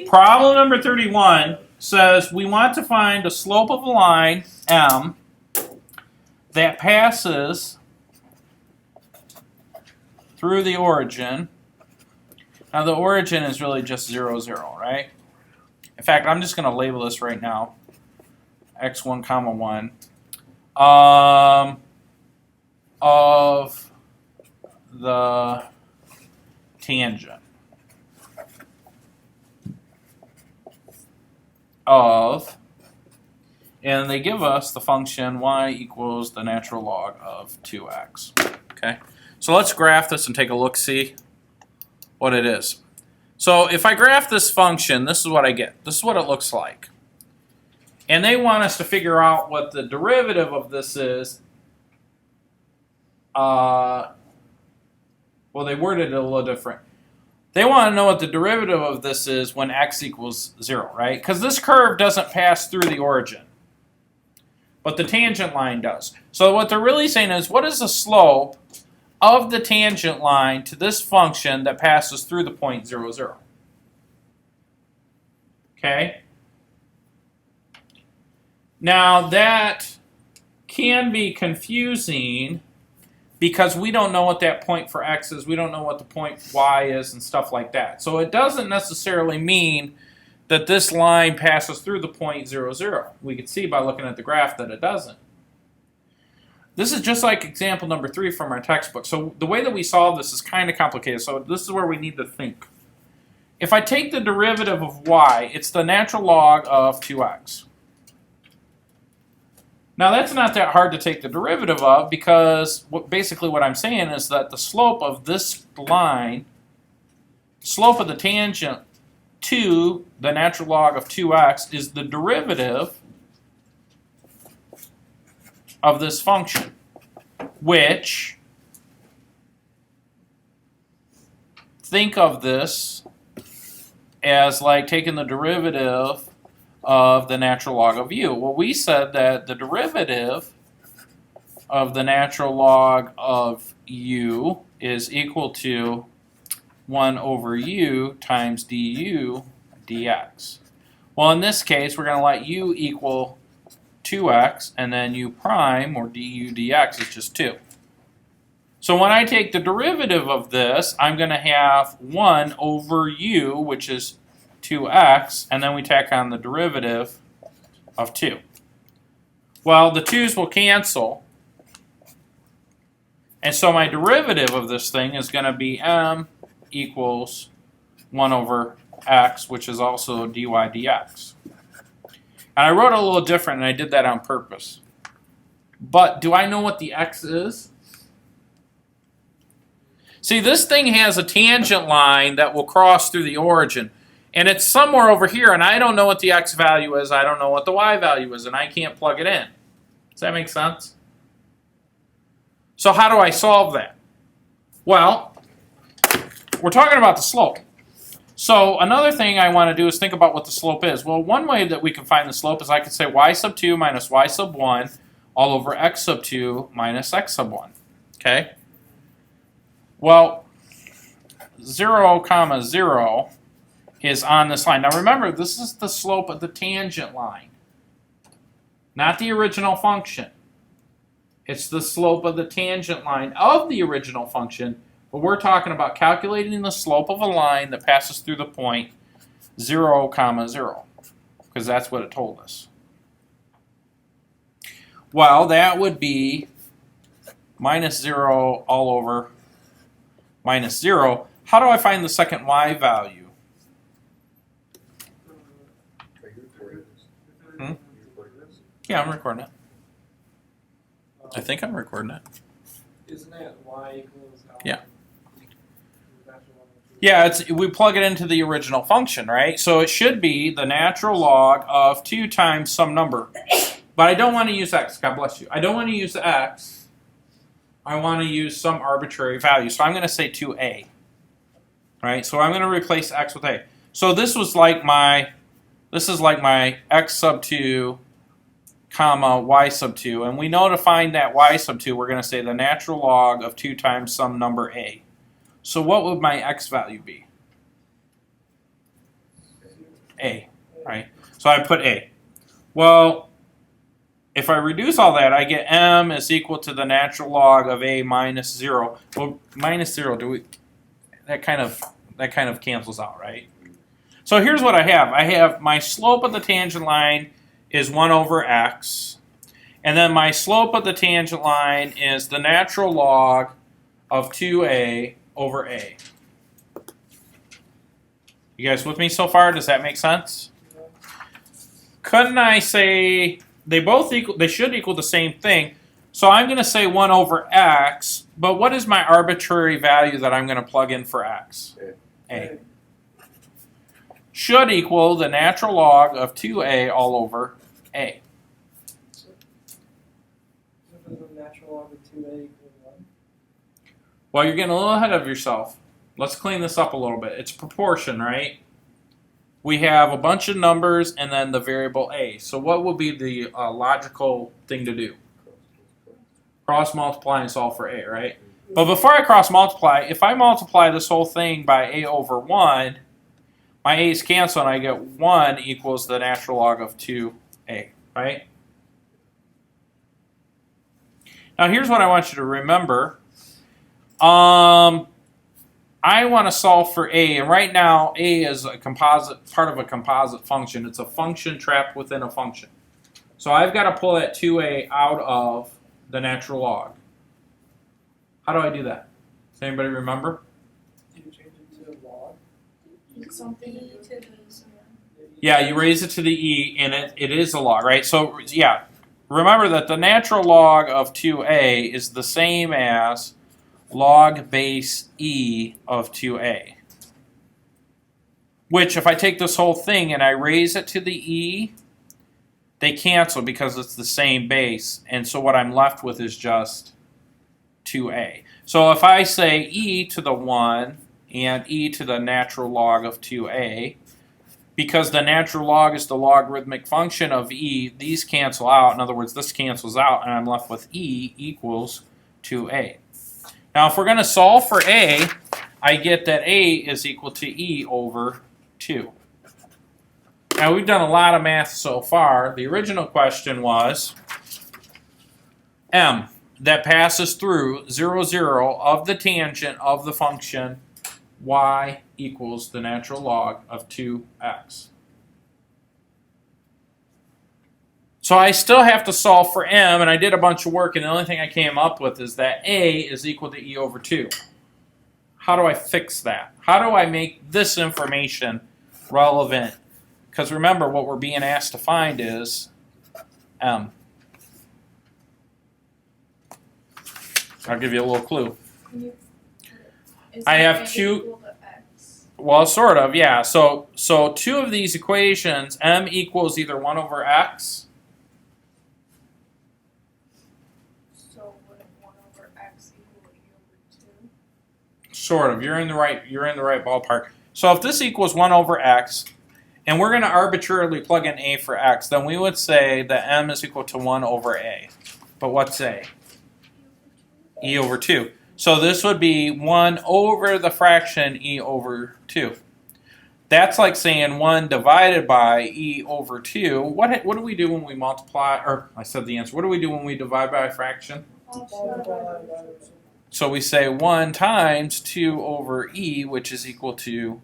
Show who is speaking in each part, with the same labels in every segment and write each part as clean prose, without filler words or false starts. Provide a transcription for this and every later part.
Speaker 1: Problem number 31 says we want to find the slope of a line, M, that passes through the origin. Now the origin is really just 0, 0, right? In fact, I'm just going to label this right now, x1, comma 1, of the tangent of, and they give us the function y equals the natural log of 2x. Okay, so let's graph this and take a look, see what it is. So if I graph this function, this is what I get. This is what it looks like. And they want us to figure out what the derivative of this is. Well, they worded it a little different. They want to know what the derivative of this is when x equals 0, right? Because this curve doesn't pass through the origin, but the tangent line does. So what they're really saying is, what is the slope of the tangent line to this function that passes through the point 0, 0? Okay? Now that can be confusing because we don't know what that point for x is, we don't know what the point y is, and stuff like that. So it doesn't necessarily mean that this line passes through the point 0, 0. We can see by looking at the graph that it doesn't. This is just like example number 3 from our textbook. So the way that we solve this is kind of complicated. So this is where we need to think. If I take the derivative of y, it's the natural log of 2x. Now that's not that hard to take the derivative of, because basically what I'm saying is that the slope of this line, slope of the tangent to the natural log of 2x, is the derivative of this function, which, think of this as like taking the derivative of the natural log of u. Well, we said that the derivative of the natural log of u is equal to 1 over u times du dx. Well, in this case, we're going to let u equal 2x, and then u prime, or du dx, is just 2. So when I take the derivative of this, I'm going to have 1 over u, which is 2x, and then we tack on the derivative of 2. Well, the 2's will cancel, and so my derivative of this thing is going to be m equals 1 over x, which is also dy dx. And I wrote it a little different, and I did that on purpose. But do I know what the x is? See, this thing has a tangent line that will cross through the origin. And it's somewhere over here, and I don't know what the x value is, I don't know what the y value is, and I can't plug it in. Does that make sense? So how do I solve that? Well, we're talking about the slope. So another thing I want to do is think about what the slope is. Well, one way that we can find the slope is I could say y sub 2 minus y sub 1 all over x sub 2 minus x sub 1. Okay? Well, 0, comma 0 is on this line. Now remember, this is the slope of the tangent line, not the original function. It's the slope of the tangent line of the original function, but we're talking about calculating the slope of a line that passes through the point 0, comma 0, because that's what it told us. Well, that would be minus 0 all over minus 0. How do I find the second y value? Yeah, I'm recording it. I think I'm recording it.
Speaker 2: Isn't that y equals how?
Speaker 1: Yeah. Yeah, we plug it into the original function, right? So it should be the natural log of 2 times some number. But I don't want to use x. God bless you. I don't want to use x. I want to use some arbitrary value. So I'm going to say 2a. Right? So I'm going to replace x with a. So this was like my, this is like my x sub 2 comma y sub 2, and we know to find that y sub 2, we're going to say the natural log of 2 times some number a. So what would my x value be? A, right? So I put A. Well, if I reduce all that, I get m is equal to the natural log of A minus 0. Well, minus 0, that kind of cancels out, right? So here's what I have. I have my slope of the tangent line is 1 over x. And then my slope of the tangent line is the natural log of 2a over a. You guys with me so far? Does that make sense? Couldn't I say they should equal the same thing? So I'm going to say 1 over x, but what is my arbitrary value that I'm going to plug in for x? A. Should equal the natural log of 2a all over a.
Speaker 2: So the natural log of 2a equals 1?
Speaker 1: Well, you're getting a little ahead of yourself. Let's clean this up a little bit. It's proportion, right? We have a bunch of numbers and then the variable a. So what would be the logical thing to do? Cross multiply and solve for a, right? But before I cross multiply, if I multiply this whole thing by a over 1, my a's cancel and I get 1 equals the natural log of 2a, right? Now here's what I want you to remember. I want to solve for a, and right now a is a composite, part of a composite function. It's a function trapped within a function. So I've got to pull that 2a out of the natural log. How do I do that? Does anybody remember?
Speaker 2: Do you change it to a log?
Speaker 1: Yeah, you raise it to the e, and it is a log, right? So yeah, remember that the natural log of 2a is the same as log base e of 2a. Which, if I take this whole thing and I raise it to the e, they cancel because it's the same base. And so what I'm left with is just 2a. So if I say e to the 1 and e to the natural log of 2a, because the natural log is the logarithmic function of e, these cancel out. In other words, this cancels out, and I'm left with e equals 2a. Now, if we're going to solve for a, I get that a is equal to e over 2. Now, we've done a lot of math so far. The original question was m that passes through 0, 0 of the tangent of the function y equals the natural log of 2x. So I still have to solve for m, and I did a bunch of work, and the only thing I came up with is that a is equal to e over 2. How do I fix that? How do I make this information relevant? Because remember, what we're being asked to find is m. I'll give you a little clue. I have two. Well, sort of, yeah. So two of these equations, m equals either 1 over x.
Speaker 3: So would 1 over x equal e over 2?
Speaker 1: Sort of. You're in the right ballpark. So if this equals 1 over x, and we're going to arbitrarily plug in a for x, then we would say that m is equal to 1 over a. But what's a? E over 2. So this would be 1 over the fraction e over 2. That's like saying 1 divided by e over 2. What do we do when we multiply? Or I said the answer. What do we do when we divide by a fraction? So we say 1 times 2 over e, which is equal to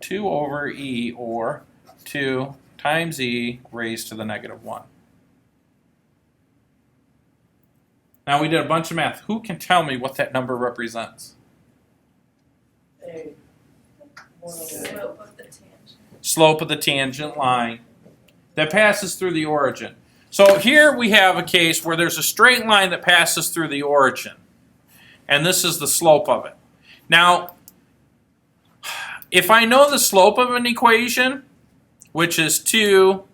Speaker 1: 2 over e, or 2 times e raised to the negative 1. Now we did a bunch of math. Who can tell me what that number represents?
Speaker 2: A.
Speaker 3: Slope of the tangent.
Speaker 1: Slope of the tangent line that passes through the origin. So here we have a case where there's a straight line that passes through the origin. And this is the slope of it. Now, if I know the slope of an equation, which is 2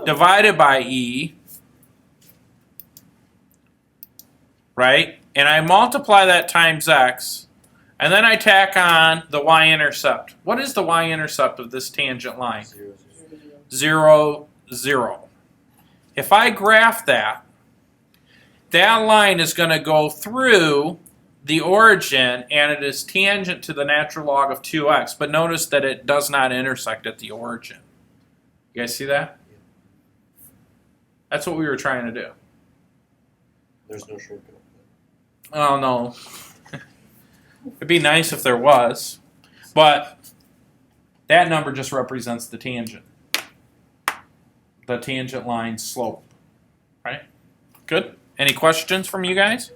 Speaker 1: divided by e, right? And I multiply that times x, and then I tack on the y-intercept. What is the y-intercept of this tangent line? 0, 0. If I graph that, that line is going to go through the origin, and it is tangent to the natural log of 2x. But notice that it does not intersect at the origin. You guys see that? That's what we were trying to do.
Speaker 4: There's no shortcut.
Speaker 1: Oh, no. It'd be nice if there was. But that number just represents the tangent. The tangent line slope. Right? Good? Any questions from you guys?